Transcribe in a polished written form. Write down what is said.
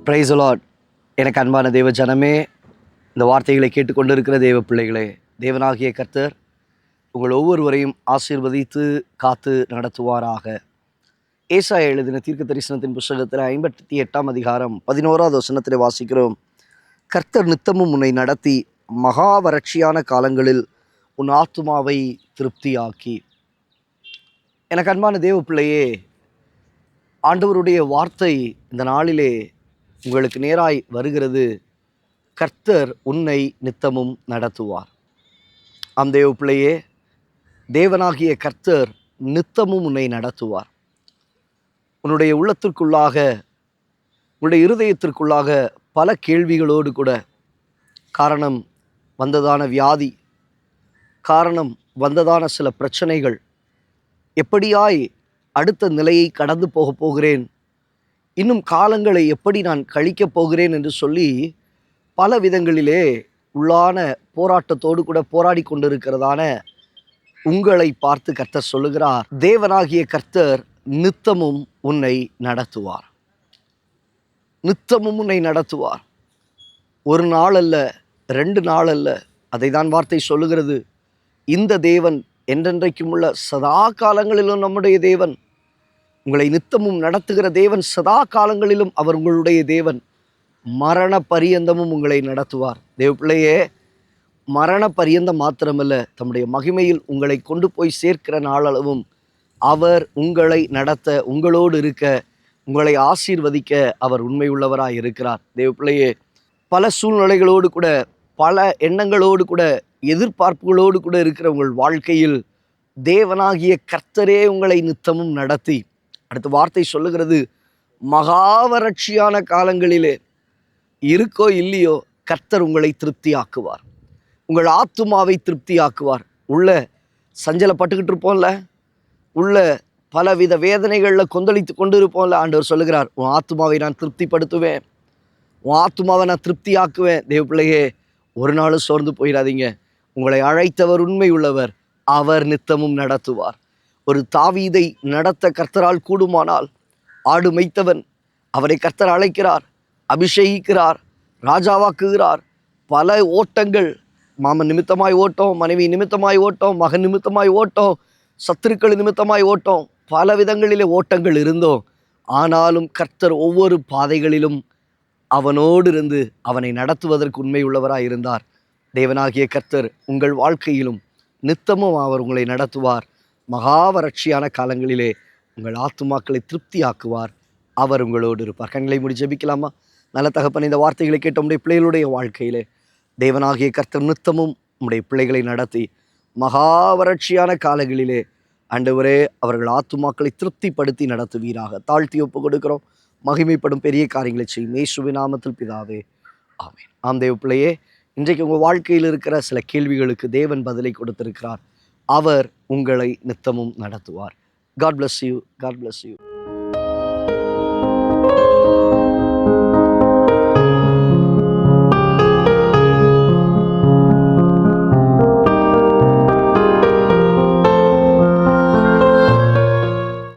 Price Lord. எனக்கு அன்பான தேவ ஜனமே, இந்த வார்த்தைகளை கேட்டுக்கொண்டிருக்கிற தேவ பிள்ளைகளே, தேவனாகிய கர்த்தர் உங்கள் ஒவ்வொருவரையும் ஆசீர்வதித்து காத்து நடத்துவாராக. ஏசாயா எழுதின தீர்க்க தரிசனத்தின் புஸ்தகத்தில் 58ஆம் அதிகாரம் 11வது வசனத்தில் வாசிக்கிறோம். கர்த்தர் நித்தமும் உன்னை நடத்தி மகா வறட்சியான காலங்களில் உன் ஆத்துமாவை திருப்தியாக்கி. எனக்கு அன்பான தேவ பிள்ளையே, ஆண்டவருடைய வார்த்தை இந்த நாளிலே உங்களுக்கு நேராய் வருகிறது. கர்த்தர் உன்னை நித்தமும் நடத்துவார். ஆம் தேவ பிள்ளையே, தேவனாகிய கர்த்தர் நித்தமும் உன்னை நடத்துவார். உன்னுடைய உள்ளத்திற்குள்ளாக, உன்னுடைய இருதயத்திற்குள்ளாக பல கேள்விகளோடு கூட, காரணம் வந்ததான வியாதி, காரணம் வந்ததான சில பிரச்சனைகள், எப்படியாய் அடுத்த நிலையை கடந்து போகிறேன், இன்னும் காலங்களை எப்படி நான் கழிக்கப் போகிறேன் என்று சொல்லி பல விதங்களிலே உள்ளான போராட்டத்தோடு கூட போராடி கொண்டிருக்கிறதான உங்களை பார்த்து கர்த்தர் சொல்லுகிறார், தேவனாகிய கர்த்தர் நித்தமும் உன்னை நடத்துவார். நித்தமும் உன்னை நடத்துவார். ஒரு நாள் அல்ல, 2 நாள் அல்ல. அதை தான் வார்த்தை சொல்லுகிறது. இந்த தேவன் என்றென்றைக்கும் உள்ள சதா காலங்களிலும் நம்முடைய தேவன், உங்களை நித்தமும் நடத்துகிற தேவன், சதா காலங்களிலும் அவர் உங்களுடைய தேவன். மரண பரியந்தமும் உங்களை நடத்துவார். தேவ பிள்ளையே, மரண பரியந்தம் மாத்திரமல்ல, தம்முடைய மகிமையில் உங்களை கொண்டு போய் சேர்க்கிற நாளளவும் அவர் உங்களை நடத்த, உங்களோடு இருக்க, உங்களை ஆசீர்வதிக்க அவர் உண்மை உள்ளவராய் இருக்கிறார். தேவ பிள்ளையே, பல சூழ்நிலைகளோடு கூட, பல எண்ணங்களோடு கூட, எதிர்பார்ப்புகளோடு கூட இருக்கிற உங்கள் வாழ்க்கையில் தேவனாகிய கர்த்தரே உங்களை நித்தமும் நடத்தி, அடுத்த வார்த்தை சொல்லுகிறது, மகா வறட்சியான காலங்களிலே இருக்கோ இல்லையோ கர்த்தர் உங்களை திருப்தியாக்குவார். உங்கள் ஆத்துமாவை திருப்தியாக்குவார். உள்ள சஞ்சலப்பட்டுக்கிட்டு இருப்போம்ல, உள்ள பலவித வேதனைகளில் கொந்தளித்து கொண்டு இருப்போம்ல, ஆண்டவர் சொல்லுகிறார், உன் ஆத்துமாவை நான் திருப்திப்படுத்துவேன், உன் ஆத்துமாவை நான் திருப்தியாக்குவேன். தேவ பிள்ளையே, ஒரு நாளும் சோர்ந்து போயிடாதீங்க. உங்களை அழைத்தவர் உண்மை உள்ளவர், அவர் நித்தமும் நடத்துவார். ஒரு தாவீதை நடத்த கர்த்தரால் கூடுமானால், ஆடு மேய்த்தவன், அவரை கர்த்தர் அழைக்கிறார், அபிஷேகிக்கிறார், ராஜாவாக்குகிறார். பல ஓட்டங்கள், மாமன் நிமித்தமாய் ஓட்டம், மனைவி நிமித்தமாய் ஓட்டம், மகன் நிமித்தமாய் ஓட்டம், சத்துருக்கள் நிமித்தமாய் ஓட்டம், பல விதங்களிலே ஓட்டங்கள் இருந்தோம். ஆனாலும் கர்த்தர் ஒவ்வொரு பாதைகளிலும் அவனோடு இருந்து அவனை நடத்துவதற்கு உண்மை உள்ளவராய் இருந்தார். தேவனாகிய கர்த்தர் உங்கள் வாழ்க்கையிலும் நித்தமும் அவர் உங்களை நடத்துவார். மகா வறட்சியான காலங்களிலே உங்கள் ஆத்துமாக்களை திருப்தியாக்குவார். அவர் உங்களோடு இருப்பார். கண்களை மூடி ஜெபிக்கலாமா? நல்ல தகப்பன், இந்த வார்த்தைகளை கேட்ட உடைய பிள்ளைகளுடைய வாழ்க்கையிலே தேவனாகிய கர்த்தர் நித்தமும் உடைய பிள்ளைகளை நடத்தி மகா வறட்சியான காலங்களிலே ஆண்டவரே அவர்கள் ஆத்துமாக்களை திருப்திப்படுத்தி நடத்துவீராக. தாழ்த்தி ஒப்பு கொடுக்கிறோம். மகிமைப்படும் பெரிய காரியங்களை செய்யும் இயேசுவின் நாமத்தில் பிதாவே, ஆமென். ஆம் தேவ பிள்ளையே, இன்றைக்கு உங்கள் வாழ்க்கையில் இருக்கிற சில கேள்விகளுக்கு தேவன் பதிலை கொடுத்திருக்கிறார். அவர் உங்களை நித்தமும் நடத்துவார். God bless you. God bless you.